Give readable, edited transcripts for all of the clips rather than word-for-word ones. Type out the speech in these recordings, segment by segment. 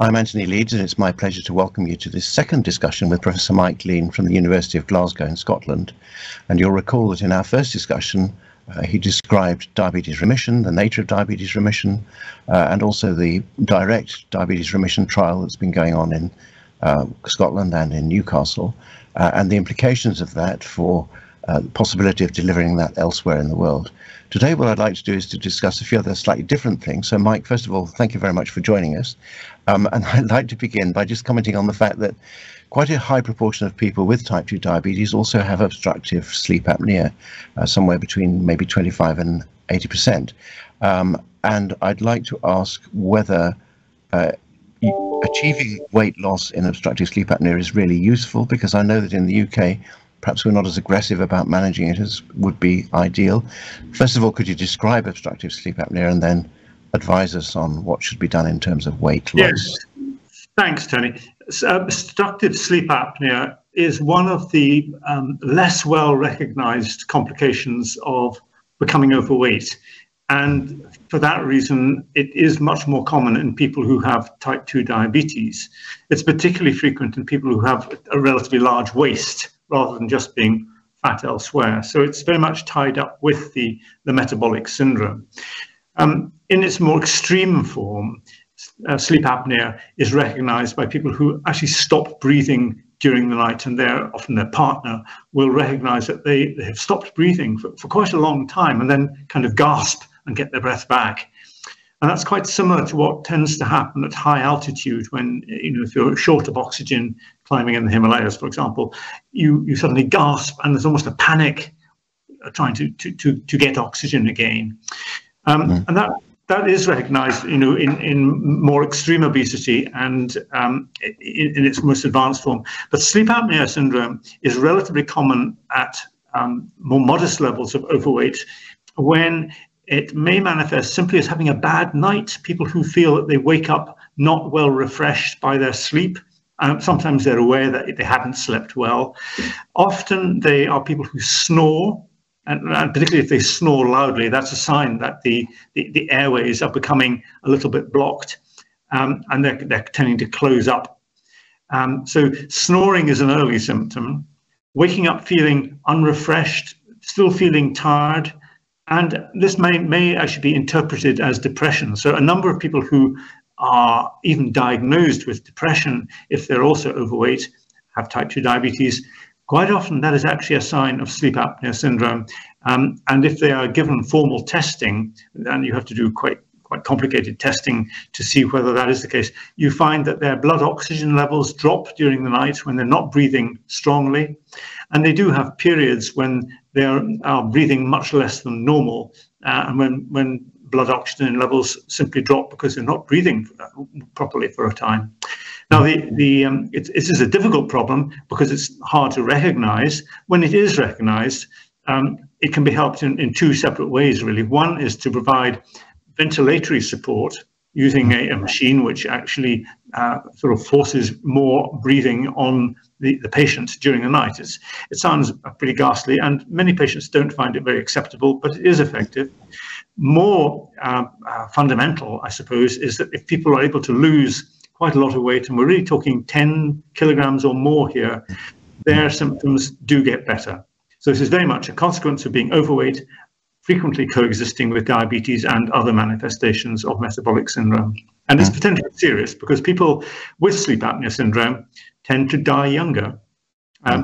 I'm Anthony Leeds, and it's my pleasure to welcome you to this second discussion with Professor Mike Lean from the University of Glasgow in Scotland. And you'll recall that in our first discussion, he described diabetes remission, the nature of diabetes remission, and also the direct diabetes remission trial that's been going on in Scotland and in Newcastle, and the implications of that for the possibility of delivering that elsewhere in the world. Today, what I'd like to do is to discuss a few other slightly different things. So, Mike, first of all, thank you very much for joining us. And I'd like to begin by just commenting on the fact that quite a high proportion of people with type 2 diabetes also have obstructive sleep apnea, somewhere between maybe 25 and 80%. And I'd like to ask whether achieving weight loss in obstructive sleep apnea is really useful, because I know that in the UK, perhaps we're not as aggressive about managing it as would be ideal. First of all, could you describe obstructive sleep apnea and then advise us on what should be done in terms of weight loss? Yes, thanks, Tony. Obstructive sleep apnea is one of the less well recognized complications of becoming overweight. And for that reason, it is much more common in people who have type 2 diabetes. It's particularly frequent in people who have a relatively large waist, rather than just being fat elsewhere. So it's very much tied up with the metabolic syndrome. In its more extreme form, sleep apnea is recognized by people who actually stop breathing during the night, and often their partner will recognize that they have stopped breathing for quite a long time and then kind of gasp and get their breath back. And that's quite similar to what tends to happen at high altitude when, if you're short of oxygen climbing in the Himalayas, for example, you suddenly gasp and there's almost a panic trying to get oxygen again. And that is recognized, in more extreme obesity and in its most advanced form. But sleep apnea syndrome is relatively common at more modest levels of overweight, when it may manifest simply as having a bad night. People who feel that they wake up not well refreshed by their sleep. Sometimes they're aware that they haven't slept well. Often they are people who snore, and particularly if they snore loudly, that's a sign that the airways are becoming a little bit blocked, and they're tending to close up. So snoring is an early symptom. Waking up feeling unrefreshed, still feeling tired, and this may actually be interpreted as depression. So a number of people who are even diagnosed with depression, if they're also overweight, have type 2 diabetes, quite often that is actually a sign of sleep apnea syndrome. And if they are given formal testing, and you have to do quite complicated testing to see whether that is the case, you find that their blood oxygen levels drop during the night when they're not breathing strongly. And they do have periods when they are breathing much less than normal, and when blood oxygen levels simply drop because they're not breathing properly for a time. Now, this is a difficult problem because it's hard to recognize. When it is recognized, it can be helped in two separate ways, really. One is to provide ventilatory support using a machine which actually sort of forces more breathing on the patient during the night. It sounds pretty ghastly, and many patients don't find it very acceptable, but it is effective. More fundamental, I suppose, is that if people are able to lose quite a lot of weight, and we're really talking 10 kilograms or more here, their symptoms do get better. So this is very much a consequence of being overweight, frequently coexisting with diabetes and other manifestations of metabolic syndrome. And it's potentially serious because people with sleep apnea syndrome tend to die younger.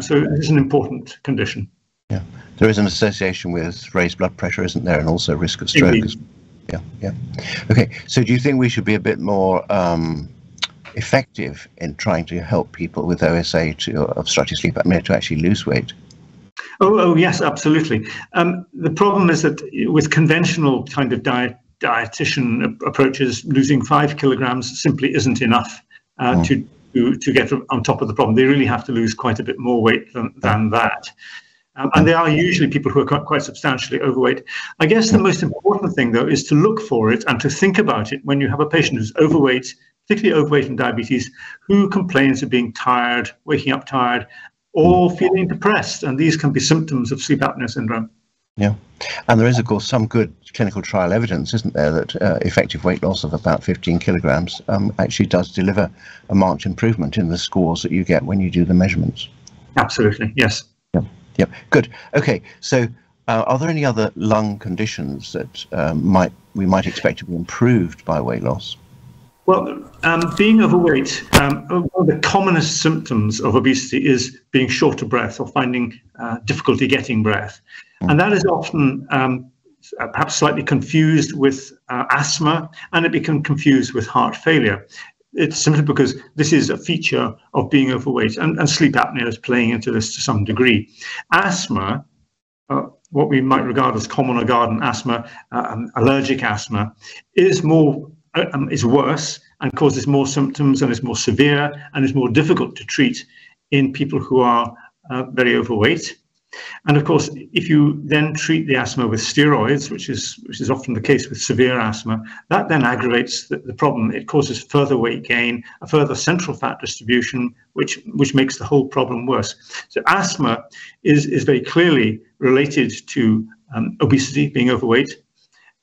So it is an important condition. Yeah, there is an association with raised blood pressure, isn't there, and also risk of stroke. Indeed. Yeah. Okay, so do you think we should be a bit more effective in trying to help people with OSA to obstructive sleep apnea to actually lose weight? Oh yes, absolutely. The problem is that with conventional kind of dietitian approaches, losing 5 kilograms simply isn't enough to get on top of the problem. They really have to lose quite a bit more weight than that. And they are usually people who are quite substantially overweight. I guess the most important thing, though, is to look for it and to think about it when you have a patient who's overweight, particularly overweight and diabetes, who complains of being tired, waking up tired, or feeling depressed. And these can be symptoms of sleep apnea syndrome. Yeah. And there is, of course, some good clinical trial evidence, isn't there, that effective weight loss of about 15 kilograms actually does deliver a marked improvement in the scores that you get when you do the measurements. Absolutely, yes. Yep. Yep. Good. Okay. So are there any other lung conditions that we might expect to be improved by weight loss? Well, being overweight, one of the commonest symptoms of obesity is being short of breath or finding difficulty getting breath. And that is often perhaps slightly confused with asthma, and it becomes confused with heart failure. It's simply because this is a feature of being overweight, and sleep apnea is playing into this to some degree. Asthma, what we might regard as common or garden asthma, allergic asthma, is worse and causes more symptoms and is more severe and is more difficult to treat in people who are very overweight. And of course, if you then treat the asthma with steroids, which is often the case with severe asthma, that then aggravates the problem. It causes further weight gain, a further central fat distribution, which makes the whole problem worse. So asthma is very clearly related to obesity, being overweight,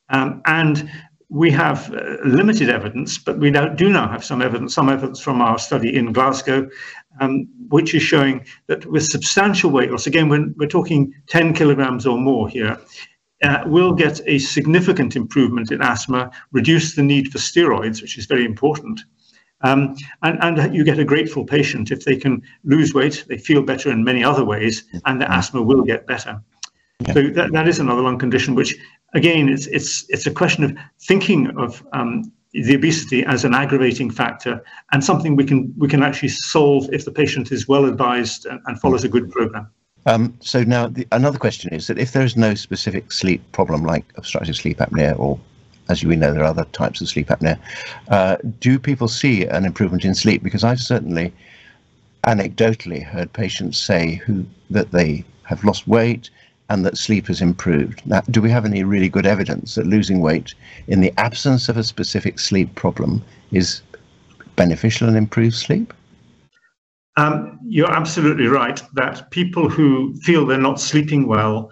and we have limited evidence, but we do now have some evidence from our study in Glasgow, which is showing that with substantial weight loss, again, when we're talking 10 kilograms or more here, we'll get a significant improvement in asthma, reduce the need for steroids, which is very important. And you get a grateful patient if they can lose weight, they feel better in many other ways, and the asthma will get better. Yeah. So that is another lung condition, which again, it's a question of thinking of the obesity as an aggravating factor and something we can actually solve if the patient is well advised and follows a good program. So now another question is that if there is no specific sleep problem like obstructive sleep apnea, or as we know there are other types of sleep apnea, do people see an improvement in sleep? Because I've certainly anecdotally heard patients say that they have lost weight and that sleep has improved. Now, do we have any really good evidence that losing weight in the absence of a specific sleep problem is beneficial and improves sleep? You're absolutely right that people who feel they're not sleeping well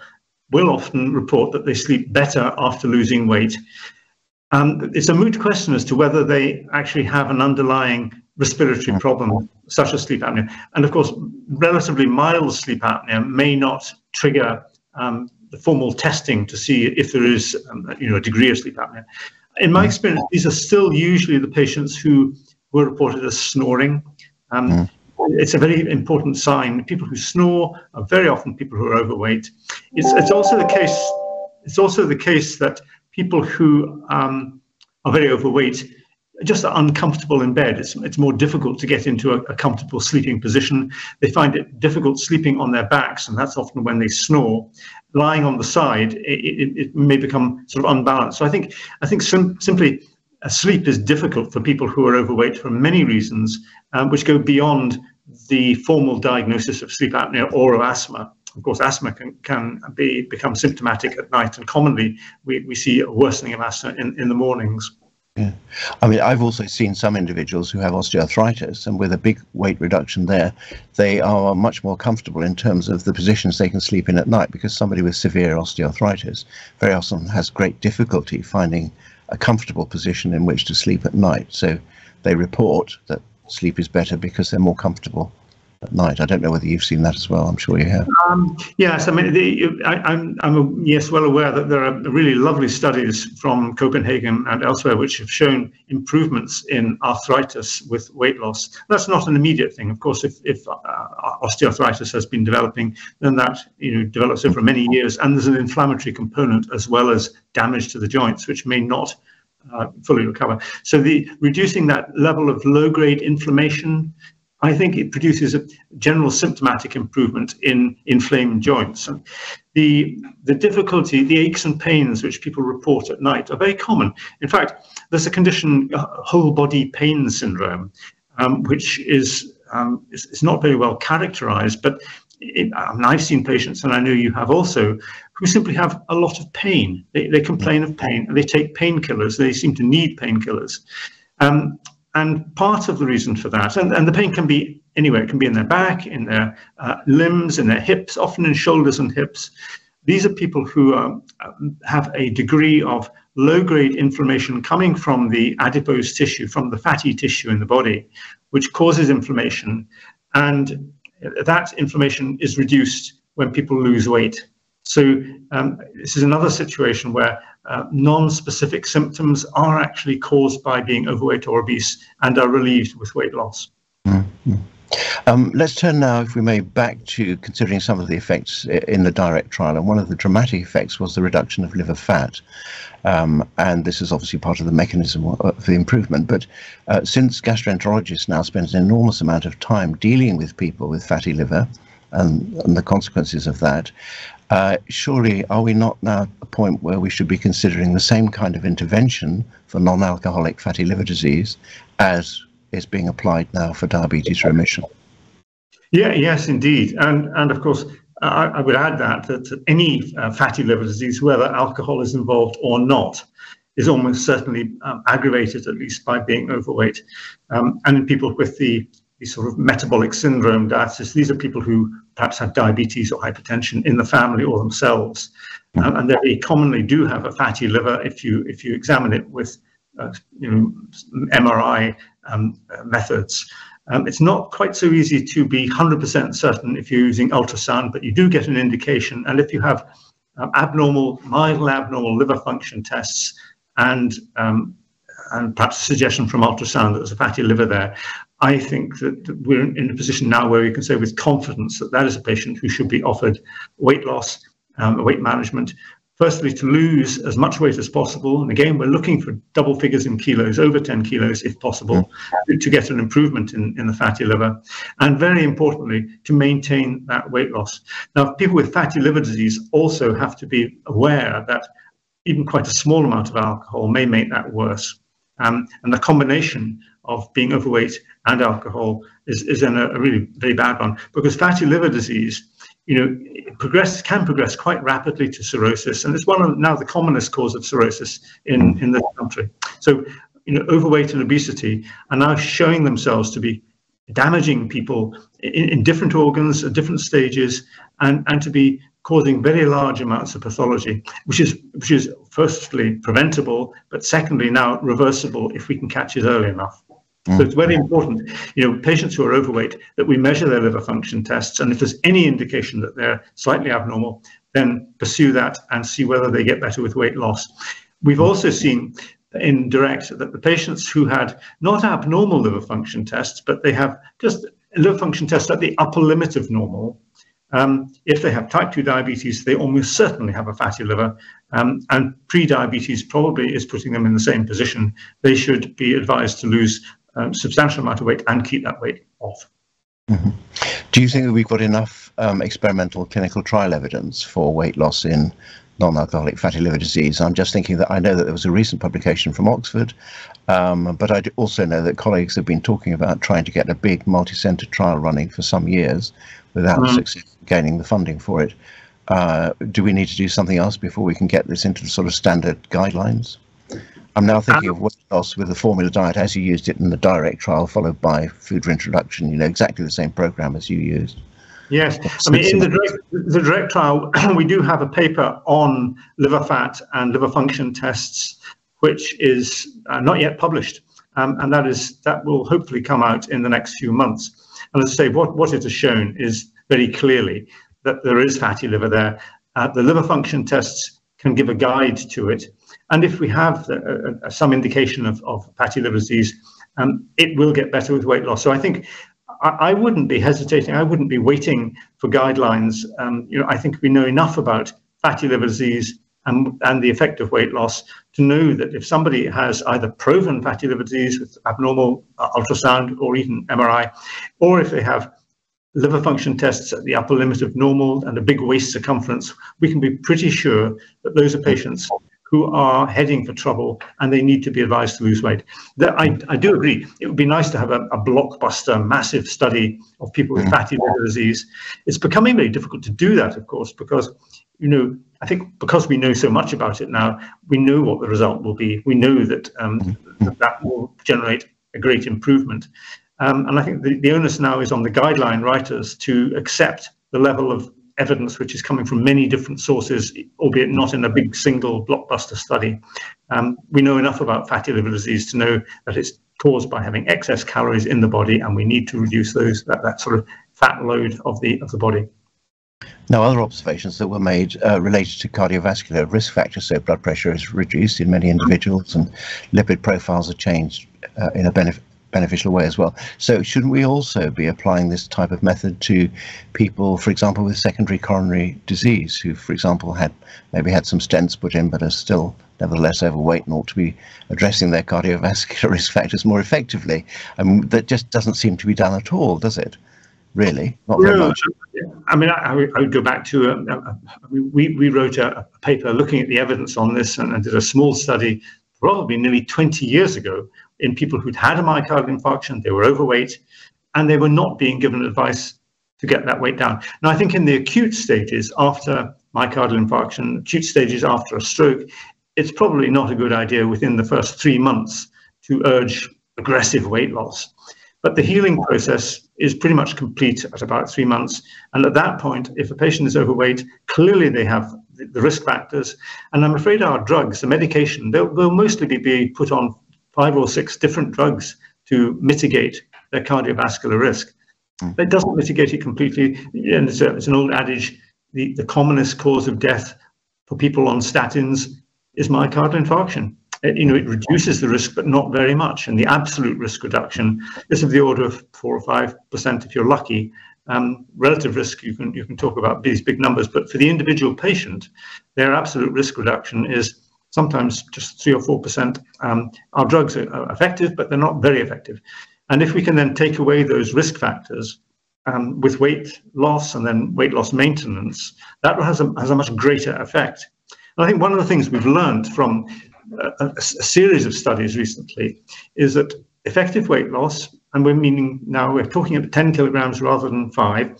will often report that they sleep better after losing weight. It's a moot question as to whether they actually have an underlying respiratory problem, such as sleep apnea. And of course, relatively mild sleep apnea may not trigger the formal testing to see if there is a degree of sleep apnea. In my experience, these are still usually the patients who were reported as snoring. It's a very important sign. People who snore are very often people who are overweight. It's also the case. It's also the case that people who are very overweight just are uncomfortable in bed. It's more difficult to get into a comfortable sleeping position. They find it difficult sleeping on their backs, and that's often when they snore. Lying on the side, it may become sort of unbalanced. So I think simply sleep is difficult for people who are overweight for many reasons, which go beyond the formal diagnosis of sleep apnea or of asthma. Of course, asthma can become symptomatic at night, and commonly we see a worsening of asthma in the mornings. Yeah. I mean, I've also seen some individuals who have osteoarthritis, and with a big weight reduction there, they are much more comfortable in terms of the positions they can sleep in at night, because somebody with severe osteoarthritis very often has great difficulty finding a comfortable position in which to sleep at night. So they report that sleep is better because they're more comfortable at night. I don't know whether you've seen that as well. I'm sure you have. Yes, I mean, I'm well aware that there are really lovely studies from Copenhagen and elsewhere which have shown improvements in arthritis with weight loss. That's not an immediate thing. Of course, if osteoarthritis has been developing, then that develops over many years, and there's an inflammatory component as well as damage to the joints, which may not fully recover. So reducing that level of low-grade inflammation, I think it produces a general symptomatic improvement in inflamed joints. And the difficulty, the aches and pains which people report at night are very common. In fact, there's a condition, whole body pain syndrome, which is not very well characterized, but I've seen patients, and I know you have also, who simply have a lot of pain. They complain of pain, and they take painkillers. They seem to need painkillers. And part of the reason for that, and the pain can be anywhere, it can be in their back, in their limbs, in their hips, often in shoulders and hips. these are people who have a degree of low-grade inflammation coming from the adipose tissue, from the fatty tissue in the body, which causes inflammation. And that inflammation is reduced when people lose weight. So this is another situation where non-specific symptoms are actually caused by being overweight or obese and are relieved with weight loss. Mm-hmm. Let's turn now, if we may, back to considering some of the effects in the direct trial. And one of the dramatic effects was the reduction of liver fat. And this is obviously part of the mechanism of the improvement. But since gastroenterologists now spend an enormous amount of time dealing with people with fatty liver and the consequences of that, surely are we not now at a point where we should be considering the same kind of intervention for non-alcoholic fatty liver disease as is being applied now for diabetes remission? Yeah, yes, indeed. And of course, I would add that any fatty liver disease, whether alcohol is involved or not, is almost certainly aggravated, at least by being overweight. And in people with the sort of metabolic syndrome, these are people who perhaps have diabetes or hypertension in the family or themselves. And they very commonly do have a fatty liver if you examine it with MRI methods. It's not quite so easy to be 100% certain if you're using ultrasound, but you do get an indication. And if you have mildly abnormal liver function tests and perhaps a suggestion from ultrasound that there's a fatty liver there, I think that we're in a position now where we can say with confidence that that is a patient who should be offered weight loss, weight management. Firstly, to lose as much weight as possible. And again, we're looking for double figures in kilos, over 10 kilos if possible, to get an improvement in the fatty liver. And very importantly, to maintain that weight loss. Now, people with fatty liver disease also have to be aware that even quite a small amount of alcohol may make that worse. And the combination of being overweight and alcohol is in a really very bad one, because fatty liver disease, can progress quite rapidly to cirrhosis, and it's one of now the commonest cause of cirrhosis in this country. So, overweight and obesity are now showing themselves to be damaging people in different organs at different stages, and to be causing very large amounts of pathology, which is firstly preventable, but secondly now reversible if we can catch it early enough. So it's very important, patients who are overweight, that we measure their liver function tests, and if there's any indication that they're slightly abnormal, then pursue that and see whether they get better with weight loss. We've also seen in direct that the patients who had not abnormal liver function tests, but they have just liver function tests at the upper limit of normal, if they have type 2 diabetes, they almost certainly have a fatty liver, and pre-diabetes probably is putting them in the same position. They should be advised to lose substantial amount of weight and keep that weight off. Mm-hmm. Do you think that we've got enough experimental clinical trial evidence for weight loss in non-alcoholic fatty liver disease? I'm just thinking that I know that there was a recent publication from Oxford, but I also know that colleagues have been talking about trying to get a big multi-centre trial running for some years without success gaining the funding for it. Do we need to do something else before we can get this into the sort of standard guidelines? I'm now thinking of weight loss with the formula diet as you used it in the direct trial, followed by food reintroduction, exactly the same program as you used. Yes, I mean, in the direct trial, we do have a paper on liver fat and liver function tests, which is not yet published, and that will hopefully come out in the next few months. And as I say, what it has shown is very clearly that there is fatty liver there. The liver function tests can give a guide to it, and if we have some indication of fatty liver disease, it will get better with weight loss. So I think I wouldn't be hesitating. I wouldn't be waiting for guidelines. I think we know enough about fatty liver disease and the effect of weight loss to know that if somebody has either proven fatty liver disease with abnormal ultrasound or even MRI, or if they have liver function tests at the upper limit of normal and a big waist circumference, we can be pretty sure that those are patients who are heading for trouble and they need to be advised to lose weight. I do agree. It would be nice to have a blockbuster, massive study of people with fatty liver disease. It's becoming very difficult to do that, of course, because, I think because we know so much about it now, we know what the result will be. We know that that will generate a great improvement. And I think the onus now is on the guideline writers to accept the level of evidence which is coming from many different sources, albeit not in a big single blockbuster study. We know enough about fatty liver disease to know that it's caused by having excess calories in the body, and we need to reduce that sort of fat load of the body. Now, other observations that were made related to cardiovascular risk factors, so blood pressure is reduced in many individuals and lipid profiles are changed in a beneficial way as well. So shouldn't we also be applying this type of method to people, for example, with secondary coronary disease, who, for example, maybe had some stents put in but are still nevertheless overweight and ought to be addressing their cardiovascular risk factors more effectively? That just doesn't seem to be done at all, does it? Really? Not very much. I mean, I would go back to, we wrote a paper looking at the evidence on this and did a small study probably nearly 20 years ago in people who'd had a myocardial infarction, they were overweight, and they were not being given advice to get that weight down. Now, I think in the acute stages after myocardial infarction, acute stages after a stroke, it's probably not a good idea within the first 3 months to urge aggressive weight loss. But the healing process is pretty much complete at about 3 months. And at that point, if a patient is overweight, clearly they have the risk factors. And I'm afraid our drugs, the medication, they'll mostly be put on 5 or 6 different drugs to mitigate their cardiovascular risk. It doesn't mitigate it completely. And it's an old adage, the commonest cause of death for people on statins is myocardial infarction. It reduces the risk, but not very much. And the absolute risk reduction is of the order of 4 or 5% if you're lucky. Relative risk, you can talk about these big numbers, but for the individual patient, their absolute risk reduction is sometimes just 3 or 4%. Our drugs are effective, but they're not very effective. And if we can then take away those risk factors with weight loss and then weight loss maintenance, that has a much greater effect. And I think one of the things we've learned from a series of studies recently is that effective weight loss, and we're talking about 10 kilograms rather than 5,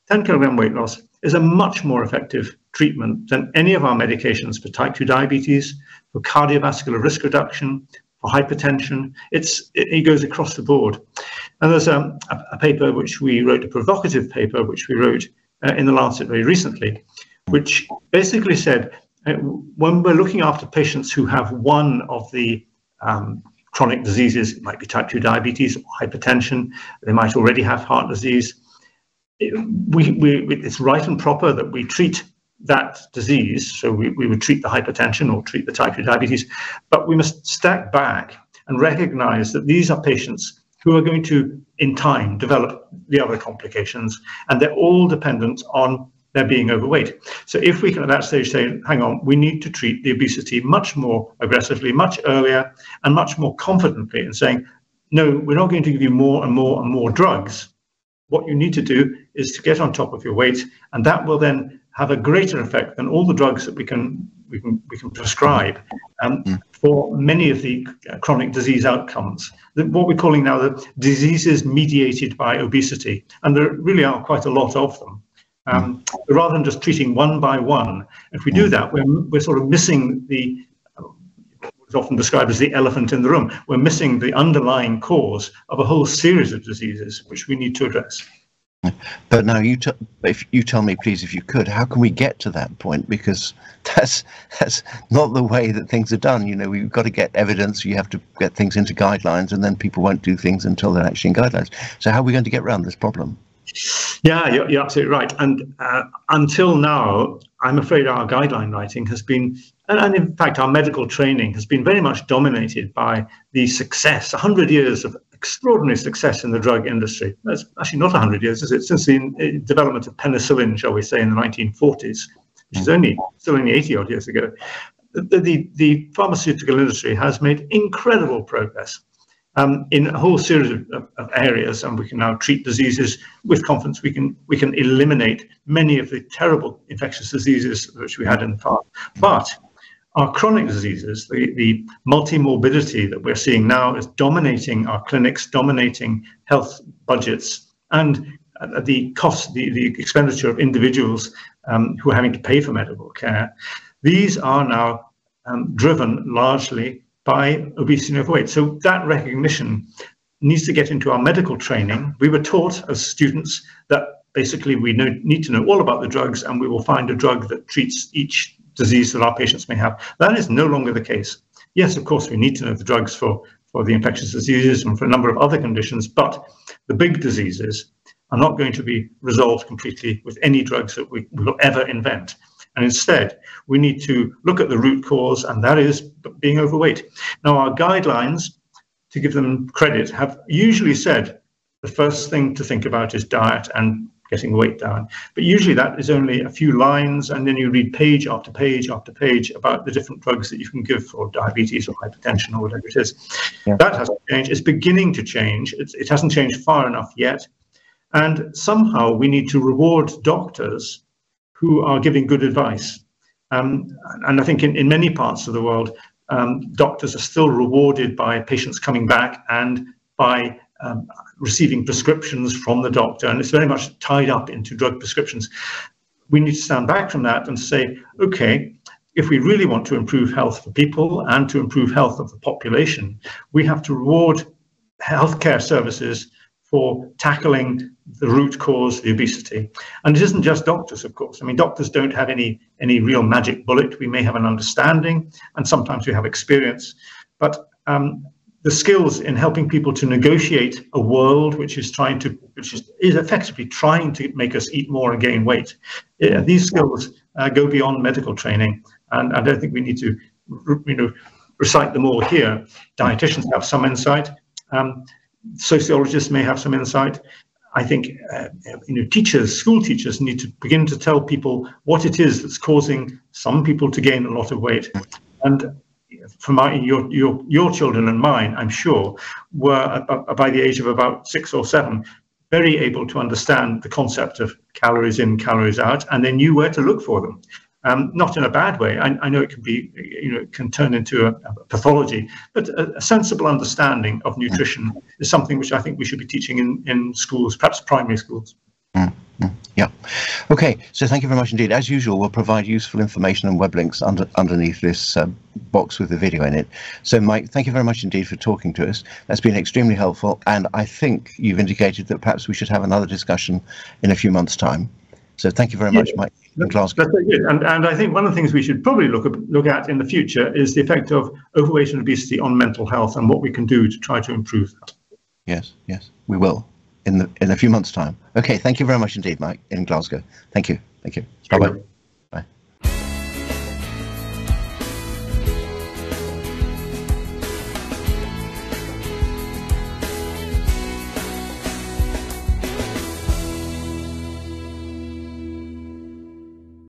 10 kilogram weight loss is a much more effective treatment than any of our medications for type 2 diabetes, for cardiovascular risk reduction, for hypertension. It goes across the board. And there's a paper which we wrote, a provocative paper which we wrote in the Lancet very recently, which basically said, when we're looking after patients who have one of the chronic diseases, it might be type 2 diabetes or hypertension, they might already have heart disease, it's right and proper that we treat that disease. So we would treat the hypertension or treat the type 2 diabetes, but we must step back and recognize that these are patients who are going to, in time, develop the other complications, and they're all dependent on their being overweight. So if we can at that stage say, hang on, we need to treat the obesity much more aggressively, much earlier, and much more confidently, and saying, no, we're not going to give you more and more and more drugs. What you need to do is to get on top of your weight, and that will then have a greater effect than all the drugs that we can prescribe for many of the chronic disease outcomes. What we're calling now the diseases mediated by obesity, and there really are quite a lot of them. Rather than just treating one by one, if we do that, we're sort of missing what's often described as the elephant in the room. We're missing the underlying cause of a whole series of diseases which we need to address. But now if you tell me, please, if you could, how can we get to that point? Because that's not the way that things are done. We've got to get evidence, you have to get things into guidelines, and then people won't do things until they're actually in guidelines. So how are we going to get around this problem? Yeah, you're absolutely right. And until now, I'm afraid our guideline writing has been, and in fact, our medical training has been very much dominated by the success, 100 years of extraordinary success in the drug industry. That's actually not 100 years, is it? Since the development of penicillin, shall we say, in the 1940s, which is still only 80 odd years ago. The pharmaceutical industry has made incredible progress in a whole series of areas, and we can now treat diseases with confidence. We can eliminate many of the terrible infectious diseases which we had in the past. But our chronic diseases, the multimorbidity that we're seeing now, is dominating our clinics, dominating health budgets, and the cost, the expenditure of individuals who are having to pay for medical care. These are now driven largely by obesity and overweight. So that recognition needs to get into our medical training. We were taught as students that basically we need to know all about the drugs, and we will find a drug that treats each disease that our patients may have. That is no longer the case. Yes, of course, we need to know the drugs for the infectious diseases and for a number of other conditions, but the big diseases are not going to be resolved completely with any drugs that we will ever invent. And instead, we need to look at the root cause, and that is being overweight. Now, our guidelines, to give them credit, have usually said the first thing to think about is diet and getting weight down. But usually that is only a few lines, and then you read page after page after page about the different drugs that you can give for diabetes or hypertension or whatever it is. Yeah. That hasn't changed. It's beginning to change. It hasn't changed far enough yet. And somehow we need to reward doctors who are giving good advice. And I think in many parts of the world, doctors are still rewarded by patients coming back and by receiving prescriptions from the doctor, and it's very much tied up into drug prescriptions. We need to stand back from that and say, okay, if we really want to improve health for people and to improve health of the population, we have to reward healthcare services for tackling the root cause, the obesity. And it isn't just doctors, of course. I mean, doctors don't have any real magic bullet. We may have an understanding, and sometimes we have experience, but the skills in helping people to negotiate a world which is effectively trying to make us eat more and gain weight. These skills go beyond medical training, and I don't think we need to, recite them all here. Dietitians have some insight. Sociologists may have some insight. I think teachers, school teachers, need to begin to tell people what it is that's causing some people to gain a lot of weight. And for your children and mine, I'm sure, were by the age of about 6 or 7 very able to understand the concept of calories in, calories out, and they knew where to look for them. Not in a bad way. I know it can be, it can turn into a pathology, but a sensible understanding of nutrition is something which I think we should be teaching in schools, perhaps primary schools. Yeah. Okay. So thank you very much indeed. As usual, we'll provide useful information and web links underneath this box with the video in it. So Mike, thank you very much indeed for talking to us. That's been extremely helpful. And I think you've indicated that perhaps we should have another discussion in a few months' time. So thank you very much, Mike. That's very good. And I think one of the things we should probably look at in the future is the effect of overweight and obesity on mental health and what we can do to try to improve that. Yes, we will in a few months' time. Okay, thank you very much indeed, Mike, in Glasgow. Thank you. Bye-bye.